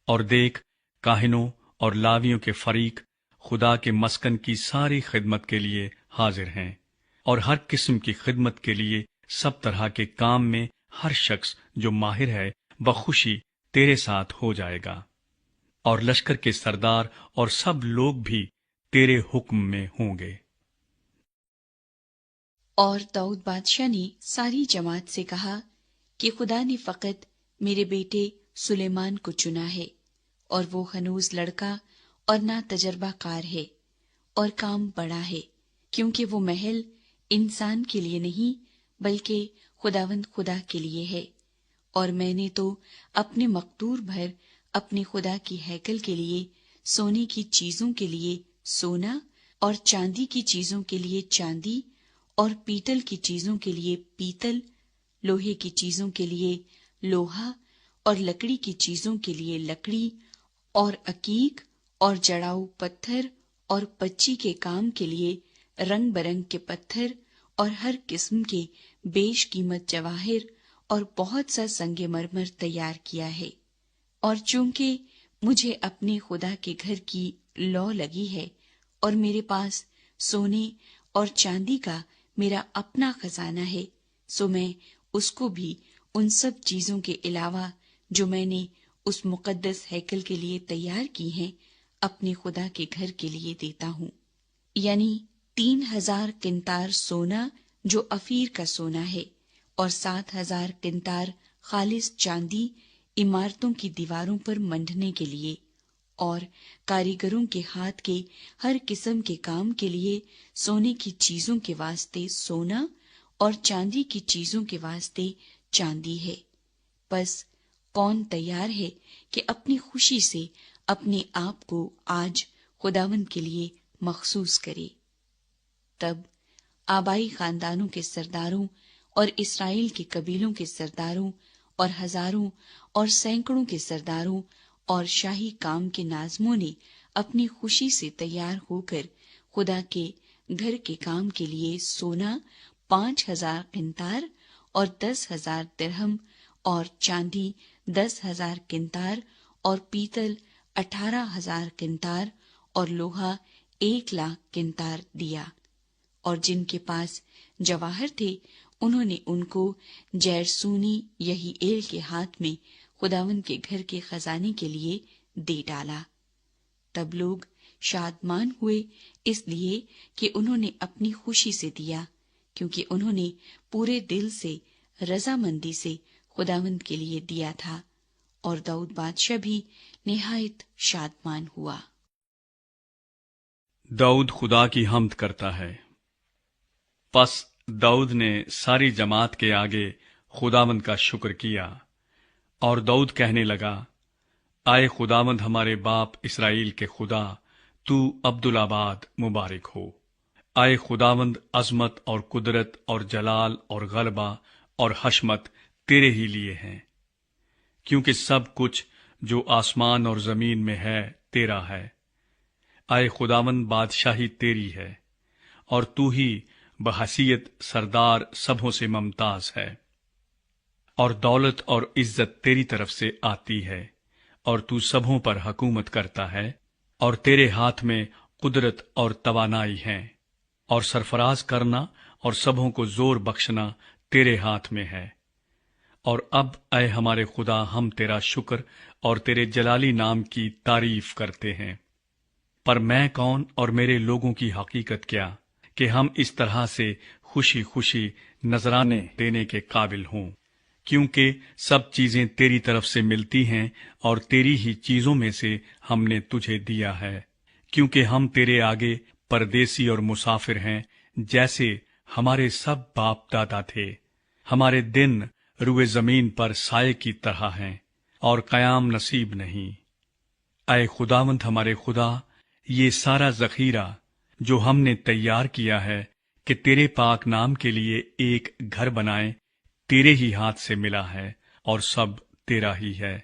اور دیکھ، کاہنوں اور لاویوں کے فریق خدا کے مسکن کی ساری خدمت کے لیے حاضر ہیں، اور ہر قسم کی خدمت کے لیے سب طرح کے کام میں ہر شخص جو ماہر ہے بخوشی تیرے ساتھ ہو جائے گا، اور لشکر کے سردار اور سب لوگ بھی تیرے حکم میں ہوں گے۔ اور داؤد بادشاہ نے ساری جماعت سے کہا کہ خدا نے فقط میرے بیٹے سلیمان کو چنا ہے، اور وہ ہنوز لڑکا اور نا تجربہ کار ہے، اور کام بڑا ہے، کیونکہ وہ محل انسان کے لیے نہیں بلکہ خداوند خدا کے لیے ہے۔ اور میں نے تو اپنے مقدور بھر اپنے خدا کی ہیکل کے لیے سونے کی چیزوں کے لیے سونا، اور چاندی کی چیزوں کے لیے چاندی، اور پیتل کی چیزوں کے لیے پیتل، لوہے کی چیزوں کے لیے لوہا، اور لکڑی کی چیزوں کے لیے لکڑی، اور عقیق اور جڑاؤ پتھر، اور پچی کے کام کے لیے رنگ برنگ کے پتھر، اور ہر قسم کے بیش قیمت جواہر، اور بہت سا سنگ مرمر تیار کیا ہے۔ اور چونکہ مجھے اپنے خدا کے گھر کی لو لگی ہے، اور میرے پاس سونے اور چاندی کا میرا اپنا خزانہ ہے، سو میں اس کو بھی ان سب چیزوں کے علاوہ جو میں نے اس مقدس ہیکل کے لیے تیار کی ہیں اپنے خدا کے گھر کے لیے دیتا ہوں، یعنی 3000 قنطار سونا جو افیر کا سونا ہے، اور 7000 قنطار خالص چاندی عمارتوں کی دیواروں پر منڈنے کے لیے، اور کاریگروں کے ہاتھ کے ہر قسم کے کام کے لیے سونے کی چیزوں کے واسطے سونا، اور چاندی کی چیزوں کے واسطے چاندی ہے۔ بس کون تیار ہے کہ اپنی خوشی سے اپنے آپ کو آج خداوند کے لیے مخصوص کرے؟ تب آبائی خاندانوں کے سرداروں اور اسرائیل کے قبیلوں کے سرداروں اور ہزاروں اور سینکڑوں کے سرداروں اور شاہی کام کے ناظموں نے اپنی خوشی سے تیار ہو کر خدا کے گھر کے کام کے لیے سونا 5000 قنطار اور 10,000 درہم، اور چاندی 10,000 قنطار، اور پیتل 18,000 قنطار، اور لوہا 1,00,000 قنطار دیا۔ اور جن کے پاس جواہر تھے انہوں نے ان کو جیرسونی یہییل کے ہاتھ میں خداوند کے گھر کے خزانے کے لیے دے ڈالا۔ تب لوگ شادمان ہوئے اس لیے کہ انہوں نے اپنی خوشی سے دیا، کیونکہ انہوں نے پورے دل سے رضامندی سے خداوند کے لیے دیا تھا، اور داؤد بادشاہ بھی نہایت شادمان ہوا۔ داؤد خدا کی حمد کرتا ہے۔ پس داؤد نے ساری جماعت کے آگے خداوند کا شکر کیا، اور داؤد کہنے لگا، آئے خداوند ہمارے باپ اسرائیل کے خدا، تو عبدالآباد مبارک ہو۔ آئے خداوند، عظمت اور قدرت اور جلال اور غلبہ اور حشمت تیرے ہی لیے ہیں، کیونکہ سب کچھ جو آسمان اور زمین میں ہے تیرا ہے۔ آئے خداوند، بادشاہی تیری ہے، اور تو ہی بحیثیت سردار سبھوں سے ممتاز ہے، اور دولت اور عزت تیری طرف سے آتی ہے، اور تو سبھوں پر حکومت کرتا ہے، اور تیرے ہاتھ میں قدرت اور توانائی ہے، اور سرفراز کرنا اور سبھوں کو زور بخشنا تیرے ہاتھ میں ہے۔ اور اب اے ہمارے خدا، ہم تیرا شکر اور تیرے جلالی نام کی تعریف کرتے ہیں۔ پر میں کون اور میرے لوگوں کی حقیقت کیا کہ ہم اس طرح سے خوشی خوشی نذرانے دینے کے قابل ہوں، کیونکہ سب چیزیں تیری طرف سے ملتی ہیں، اور تیری ہی چیزوں میں سے ہم نے تجھے دیا ہے، کیونکہ ہم تیرے آگے پردیسی اور مسافر ہیں، جیسے ہمارے سب باپ دادا تھے۔ ہمارے دن روئے زمین پر سائے کی طرح ہیں، اور قیام نصیب نہیں۔ اے خداوند ہمارے خدا، یہ سارا ذخیرہ جو ہم نے تیار کیا ہے کہ تیرے پاک نام کے لیے ایک گھر بنائیں، تیرے ہی ہاتھ سے ملا ہے، اور سب تیرا ہی ہے۔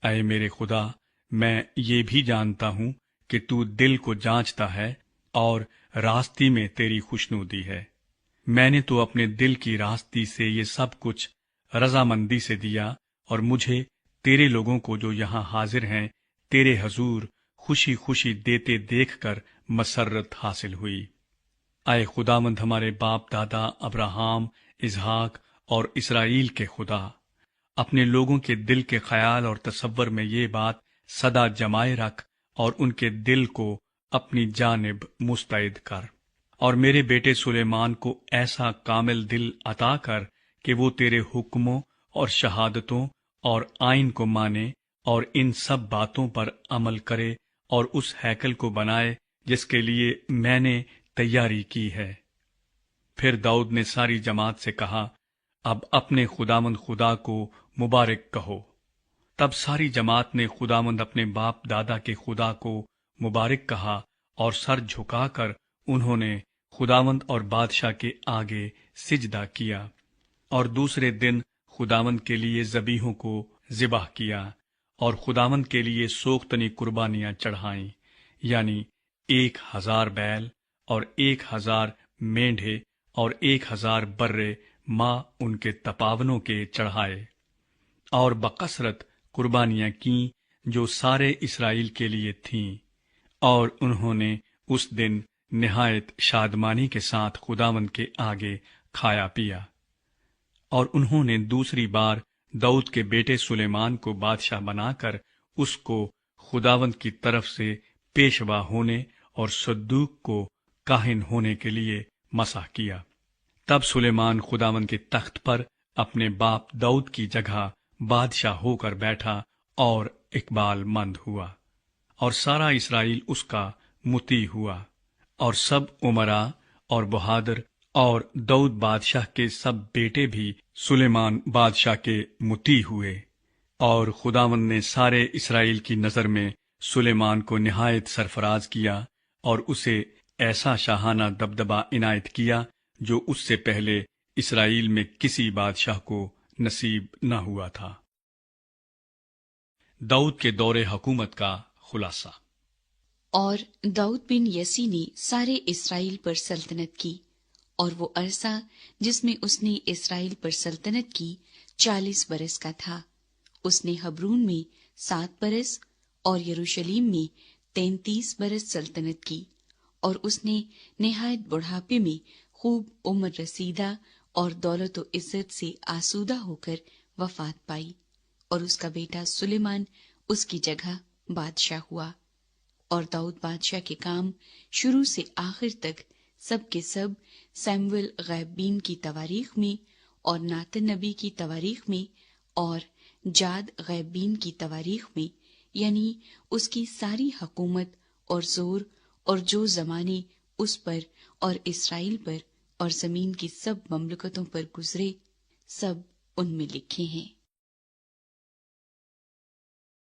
اے میرے خدا، میں یہ بھی جانتا ہوں کہ تو دل کو جانچتا ہے، اور راستی میں تیری خوشنودی ہے۔ میں نے تو اپنے دل کی راستی سے یہ سب کچھ رضامندی سے دیا، اور مجھے تیرے لوگوں کو جو یہاں حاضر ہیں تیرے حضور خوشی خوشی دیتے دیکھ کر مسرت حاصل ہوئی۔ اے خداوند ہمارے باپ دادا ابراہیم، اسحاق اور اسرائیل کے خدا، اپنے لوگوں کے دل کے خیال اور تصور میں یہ بات سدا جمائے رکھ اور ان کے دل کو اپنی جانب مستعد کر، اور میرے بیٹے سلیمان کو ایسا کامل دل عطا کر کہ وہ تیرے حکموں اور شہادتوں اور آئین کو مانے اور ان سب باتوں پر عمل کرے اور اس ہیکل کو بنائے جس کے لیے میں نے تیاری کی ہے۔ پھر داؤد نے ساری جماعت سے کہا، اب اپنے خداوند خدا کو مبارک کہو۔ تب ساری جماعت نے خداوند اپنے باپ دادا کے خدا کو مبارک کہا، اور سر جھکا کر انہوں نے خداوند اور بادشاہ کے آگے سجدہ کیا، اور دوسرے دن خداوند کے لیے ذبیحوں کو ذبح کیا، اور خداوند کے لیے سوختنی قربانیاں چڑھائیں، یعنی 1000 بیل اور 1000 مینڈھے اور 1000 برے ماں ان کے تپاونوں کے چڑھائے، اور بکثرت قربانیاں کیں جو سارے اسرائیل کے لیے تھیں، اور انہوں نے اس دن نہایت شادمانی کے ساتھ خداوند کے آگے کھایا پیا۔ اور انہوں نے دوسری بار داؤد کے بیٹے سلیمان کو بادشاہ بنا کر اس کو خداوند کی طرف سے پیشوا ہونے اور صدوق کو کاہن ہونے کے لیے مسح کیا۔ تب سلیمان خداوند کے تخت پر اپنے باپ داؤد کی جگہ بادشاہ ہو کر بیٹھا اور اقبال مند ہوا، اور سارا اسرائیل اس کا مطیع ہوا، اور سب امراء اور بہادر اور داؤد بادشاہ کے سب بیٹے بھی سلیمان بادشاہ کے مطیع ہوئے۔ اور خداوند نے سارے اسرائیل کی نظر میں سلیمان کو نہایت سرفراز کیا، اور اسے ایسا شاہانہ دبدبہ عنایت کیا جو اس سے پہلے اسرائیل میں کسی بادشاہ کو نصیب نہ ہوا تھا۔ داؤد کے دور حکومت کا خلاصہ۔ اور داؤد بن یسی نے سارے اسرائیل پر سلطنت کی، اور وہ عرصہ جس میں اس نے اسرائیل پر سلطنت کی 40 برس کا تھا۔ اس نے حبرون میں 7 برس اور یروشلیم میں 33 برس سلطنت کی، اور اس نے نہایت بڑھاپے میں خوب عمر رسیدہ اور دولت و عزت سے آسودہ ہو کر وفات پائی، اور اس کا بیٹا سلیمان اس کی جگہ بادشاہ ہوا۔ اور داؤد بادشاہ کے کام شروع سے آخر تک سب کے سب سیموئیل غیبین کی تواریخ میں اور ناتن نبی کی تواریخ میں اور جاد غیبین کی تواریخ میں، یعنی اس کی ساری حکومت اور زور اور جو زمانے اس پر اور اسرائیل پر اور زمین کی سب مملکتوں پر گزرے، سب ان میں لکھے ہیں۔